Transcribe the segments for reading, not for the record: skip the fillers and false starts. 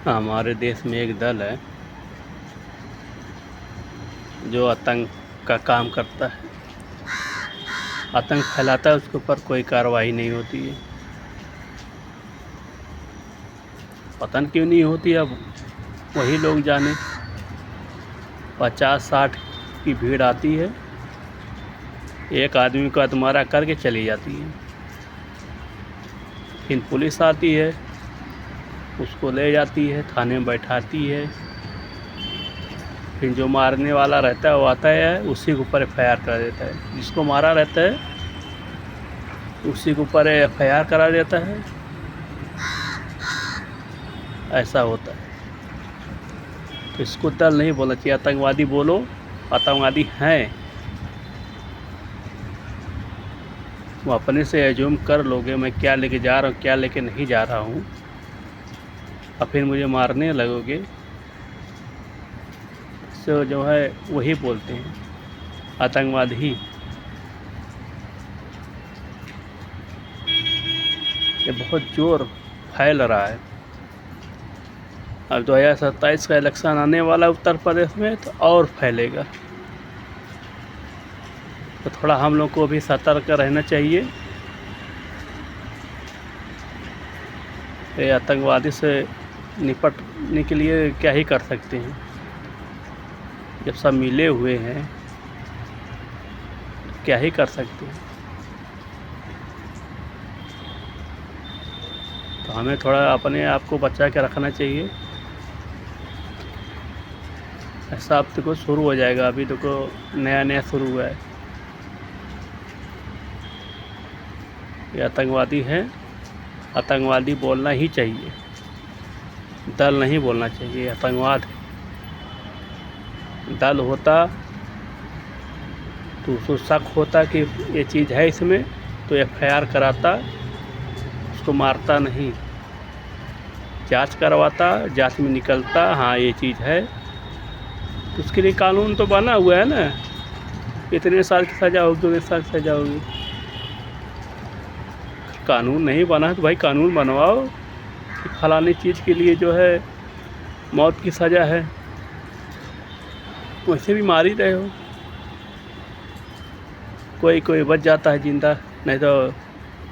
हमारे देश में एक दल है जो आतंक का काम करता है, आतंक फैलाता है, उसके ऊपर कोई कार्रवाई नहीं होती है। पता नहीं क्यों नहीं होती, अब वही लोग जाने। 50-60 की भीड़ आती है, एक आदमी को अधमरा करके चली जाती है। फिर पुलिस आती है, उसको ले जाती है, थाने में बैठाती है। फिर जो मारने वाला रहता है वो आता है, उसी के ऊपर FIR करा देता है। जिसको मारा रहता है उसी के ऊपर FIR करा देता है। ऐसा होता है। तो इसको दल नहीं बोलना चाहिए, आतंकवादी बोलो। आतंकवादी हैं, वो अपने से एज्यूम कर लोगे मैं क्या लेके जा रहा हूँ, क्या लेके नहीं जा रहा हूँ, और फिर मुझे मारने लगोगे। तो जो है वही बोलते हैं आतंकवादी। ये बहुत जोर फैल रहा है। अब 2027 का इलेक्शन आने वाला उत्तर प्रदेश में, तो और फैलेगा। तो थोड़ा हम लोग को भी सतर्क रहना चाहिए। ये आतंकवादी से निपटने के लिए क्या ही कर सकते हैं, जब सब मिले हुए हैं तो क्या ही कर सकते हैं। तो हमें थोड़ा अपने आप को बचा के रखना चाहिए। ऐसा अब देखो शुरू हो जाएगा, अभी देखो नया नया शुरू हुआ है। ये आतंकवादी है, आतंकवादी बोलना ही चाहिए, दल नहीं बोलना चाहिए। आतंकवाद दल होता तो उसको शक होता कि ये चीज़ है इसमें, तो FIR कराता, उसको मारता नहीं, जांच करवाता, जांच में निकलता हाँ ये चीज़ है, तो उसके लिए कानून तो बना हुआ है ना। इतने साल की सज़ा होगी, 2 साल की सज़ा होगी। कानून नहीं बना है तो भाई कानून बनवाओ कि फलानी चीज़ के लिए जो है मौत की सज़ा है। वैसे भी मार ही रहे हो, कोई कोई बच जाता है जिंदा, नहीं तो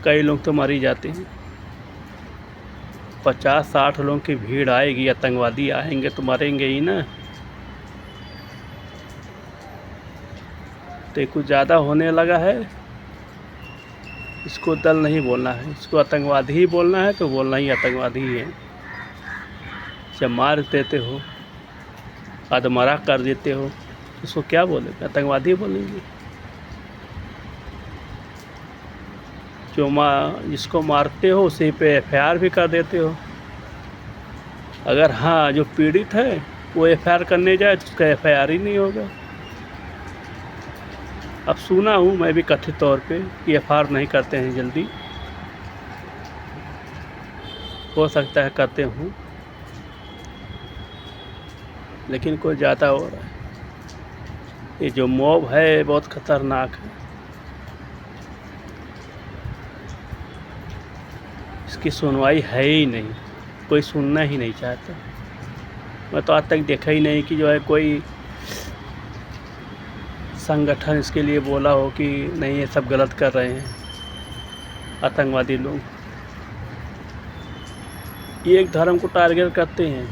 कई लोग तो मर ही जाते हैं। 50-60 लोगों की भीड़ आएगी, आतंकवादी आएंगे तो मरेंगे ही ना। तो कुछ ज़्यादा होने लगा है। इसको दल नहीं बोलना है, इसको आतंकवादी ही बोलना है, तो बोलना ही आतंकवादी ही है। जब मार देते हो, अधमरा कर देते हो, इसको क्या बोलेंगे, आतंकवादी बोलेंगे। जिसको मारते हो उसी पे FIR भी कर देते हो। अगर हाँ जो पीड़ित है वो FIR करने जाए तो उसका FIR ही नहीं होगा। अब सुना हूँ मैं भी कथित तौर पे कि FIR नहीं करते हैं जल्दी, हो सकता है करते हूँ, लेकिन कोई ज़्यादा हो रहा है। ये जो मॉब है बहुत ख़तरनाक है, इसकी सुनवाई है ही नहीं, कोई सुनना ही नहीं चाहता। मैं तो आज तक देखा ही नहीं कि जो है कोई संगठन इसके लिए बोला हो कि नहीं ये सब गलत कर रहे हैं आतंकवादी लोग। एक धर्म को टारगेट करते हैं,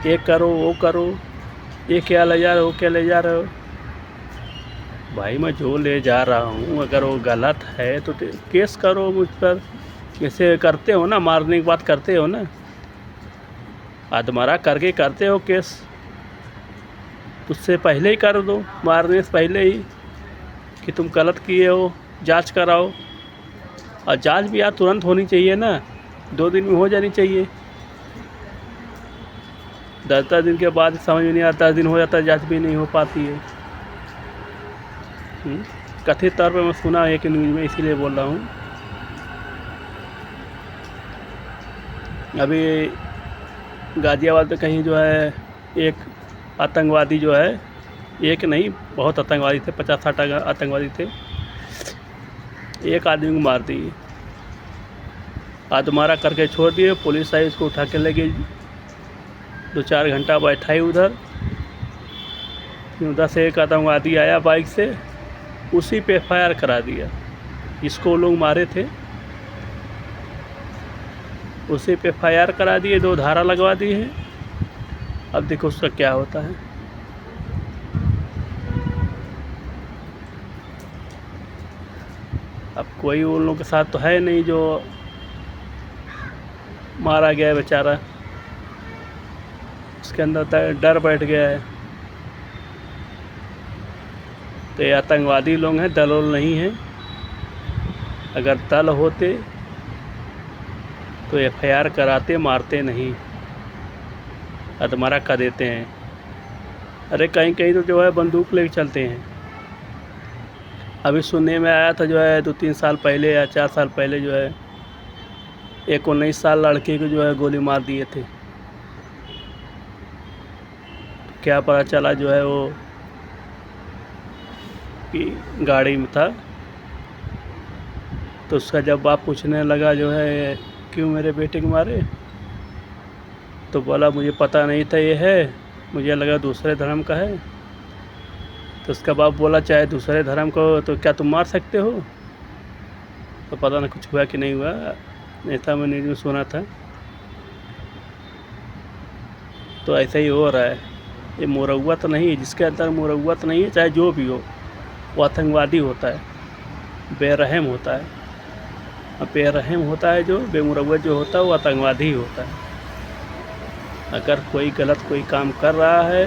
ये करो वो करो, ये क्या ले जा रहे हो, क्या ले जा रहे हो। भाई मैं जो ले जा रहा हूँ अगर वो गलत है तो केस करो मुझ पर, जैसे करते हो ना, मारने की बात करते हो ना, अधमरा करके करते हो केस, उससे पहले ही कर दो, मारने से पहले ही कि तुम गलत किए हो, जांच कराओ। और जांच भी यार तुरंत होनी चाहिए ना, 2 दिन में हो जानी चाहिए। 10 दिन के बाद समझ में नहीं आता, 10 दिन हो जाता है जांच भी नहीं हो पाती है। कथित तौर पर मैं सुना है कि न्यूज़ में, इसीलिए बोल रहा हूँ। अभी गाज़ियाबाद में कहीं जो है एक आतंकवादी जो है, एक नहीं बहुत आतंकवादी थे, 50-60 आतंकवादी थे, एक आदमी को मार दिए, आधमरा करके छोड़ दिए। पुलिस आई, उसको उठा के ले गई 2-4 घंटा बैठा ही उधर। फिर उधर से एक आतंकवादी आया बाइक से, उसी पे FIR करा दिया। जिसको वो लोग मारे थे उसी पे FIR करा दिए, 2 धारा लगवा दी है। अब देखो उसका क्या होता है। अब कोई उन लोगों के साथ तो है नहीं जो मारा गया है बेचारा, उसके अंदर डर बैठ गया है। तो ये आतंकवादी लोग हैं, दल वल नहीं है। अगर दल होते तो FIR कराते, मारते नहीं, अधमरा कर देते हैं। अरे कहीं कहीं तो जो है बंदूक लेके चलते हैं। अभी सुनने में आया था जो है 2-3 साल पहले या 4 साल पहले जो है एक 19 साल लड़के को जो है गोली मार दिए थे। क्या पता चला जो है वो कि गाड़ी में था। तो उसका जब बाप पूछने लगा जो है क्यों मेरे बेटे को मारे, तो बोला मुझे पता नहीं था ये है, मुझे लगा दूसरे धर्म का है। तो उसका बाप बोला चाहे दूसरे धर्म को तो क्या तुम मार सकते हो। तो पता नहीं कुछ हुआ कि नहीं हुआ, ऐसा मैंने न्यूज़ में सुना था। तो ऐसा ही हो रहा है। ये मुरव्वत नहीं है, जिसके अंदर मुरव्वत नहीं है चाहे जो भी हो वो आतंकवादी होता है, बेरहम होता है। अब बेरहम होता है जो, बेमुरव्वत जो होता है वो आतंकवादी होता है। अगर कोई गलत कोई काम कर रहा है,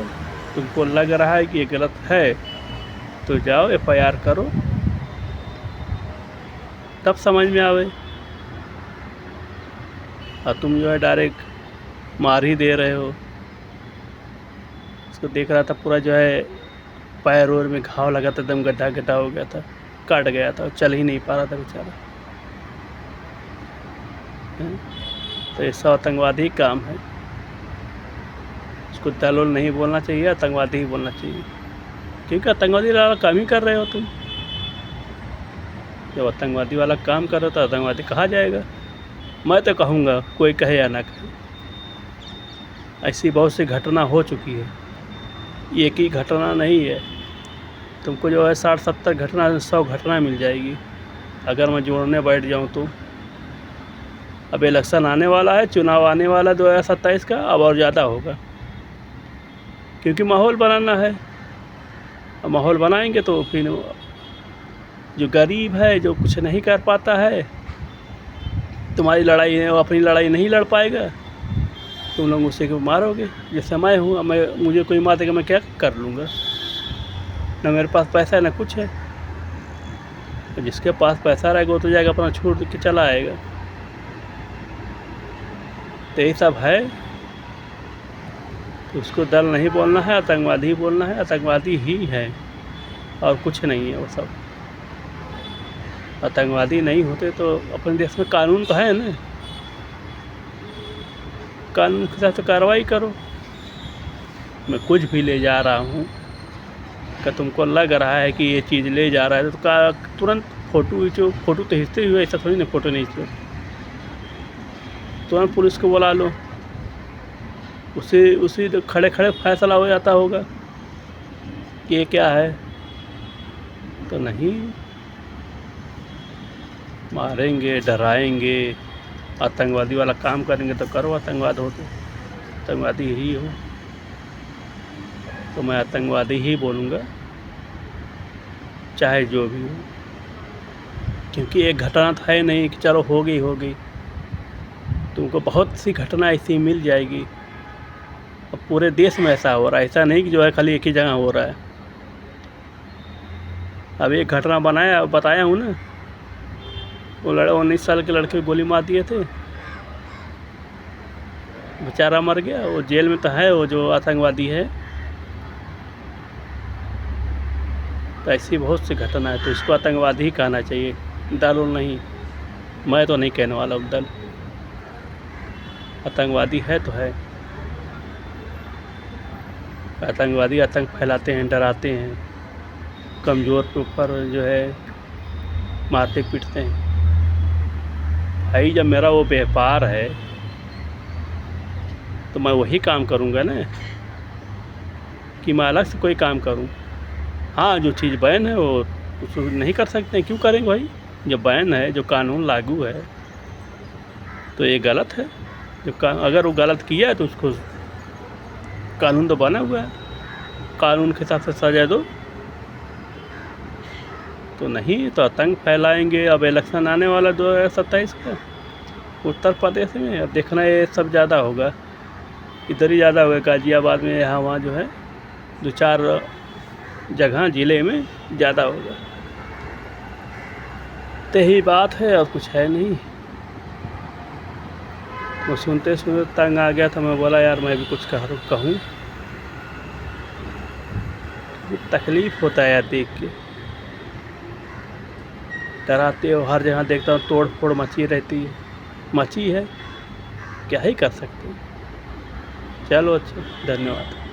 तुमको लग रहा है कि ये गलत है, तो जाओ FIR करो, तब समझ में आवे। और तुम जो है डायरेक्ट मार ही दे रहे हो। उसको देख रहा था पूरा जो है पैर और में घाव लगा था, एकदम गड्ढा गड्ढा हो गया था, कट गया था, चल ही नहीं पा रहा था बेचारा। तो ये सब आतंकवादी काम है। उसको दल वल नहीं बोलना चाहिए, आतंकवादी ही बोलना चाहिए, क्योंकि आतंकवादी वाला काम ही कर रहे हो तुम। जब आतंकवादी वाला काम कर रहे हो तो आतंकवादी कहा जाएगा। मैं तो कहूँगा, कोई कहे या ना कहे, ऐसी बहुत सी घटना हो चुकी है। एक ही घटना नहीं है, तुमको जो है 60-70 घटना, 100 घटना मिल जाएगी अगर मैं जोड़ने बैठ जाऊँ तो। अब इलेक्शन आने वाला है, चुनाव आने वाला 2027 का, अब और ज़्यादा होगा, क्योंकि माहौल बनाना है। अब माहौल बनाएंगे तो फिर जो गरीब है, जो कुछ नहीं कर पाता है, तुम्हारी लड़ाई है, वो अपनी लड़ाई नहीं लड़ पाएगा, तुम लोग उसे को मारोगे। जैसे मैं हूँ, मुझे कोई मार देगा, मैं क्या कर लूँगा। ना मेरे पास पैसा है ना कुछ है। तो जिसके पास पैसा रहेगा वो तो जाएगा अपना छोड़ के चला आएगा। तो ये सब है। तो उसको दल नहीं बोलना है, आतंकवादी ही बोलना है। आतंकवादी ही है और कुछ नहीं है वो सब। आतंकवादी नहीं होते तो अपने देश में कानून तो है ना, कानून के साथ तो कार्रवाई करो। मैं कुछ भी ले जा रहा हूँ, कि तुमको लग रहा है कि ये चीज़ ले जा रहा है तो तुरंत फ़ोटो तो खींचते हुए, ऐसा थोड़ी ना फ़ोटो नहीं खींचो, तुरंत पुलिस को बुला लो, उसी तो खड़े खड़े फैसला हो जाता होगा कि ये क्या है। तो नहीं, मारेंगे, डराएंगे, आतंकवादी वाला काम करेंगे तो करो। आतंकवाद हो तो आतंकवादी ही हो, तो मैं आतंकवादी ही बोलूँगा, चाहे जो भी हो। क्योंकि एक घटना तो है नहीं कि चलो हो गई, तुमको बहुत सी घटना ऐसी मिल जाएगी। अब पूरे देश में ऐसा हो रहा है, ऐसा नहीं कि जो है खाली एक ही जगह हो रहा है। अब एक घटना बताया हूँ ना, वो 19 साल के लड़के को गोली मार दिए थे, बेचारा मर गया। वो जेल में तो है, वो जो आतंकवादी है। तो ऐसी बहुत सी घटना है, तो इसको आतंकवादी ही कहना चाहिए, दल नहीं। मैं तो नहीं कहने वाला हूँ दल। आतंकवादी है तो है। आतंकवादी आतंक फैलाते हैं, डराते हैं, कमज़ोर के ऊपर जो है मारते पीटते हैं। भाई जब मेरा वो व्यापार है, تو मैं वही काम करूँगा ना, कि मैं अलग से कोई काम करूँ। हाँ, जो चीज़ बैन है वो उसको नहीं कर सकते, क्यों करेंगे भाई? जो बैन है, जो कानून लागू है, तो ये गलत है। अगर वो गलत किया है तो उसको कानून तो बना हुआ है, कानून के हिसाब से सजा दो। तो नहीं तो आतंक फैलाएंगे। अब इलेक्शन आने वाला 2027 का उत्तर प्रदेश में, अब देखना ये सब ज़्यादा होगा, इधर ही ज़्यादा होगा, गाज़ियाबाद में, यहाँ वहाँ जो है 2-4 जगह ज़िले में ज़्यादा होगा। तो यही बात है और कुछ है नहीं। वो सुनते सुनते तंग आ गया था, मैं बोला यार मैं भी कुछ कहूँ। तकलीफ़ होता है यार देख के, डराते हो, हर जगह देखता हूँ तोड़ फोड़ मची रहती है, मची है, क्या ही कर सकते हैं। चलो अच्छा, धन्यवाद।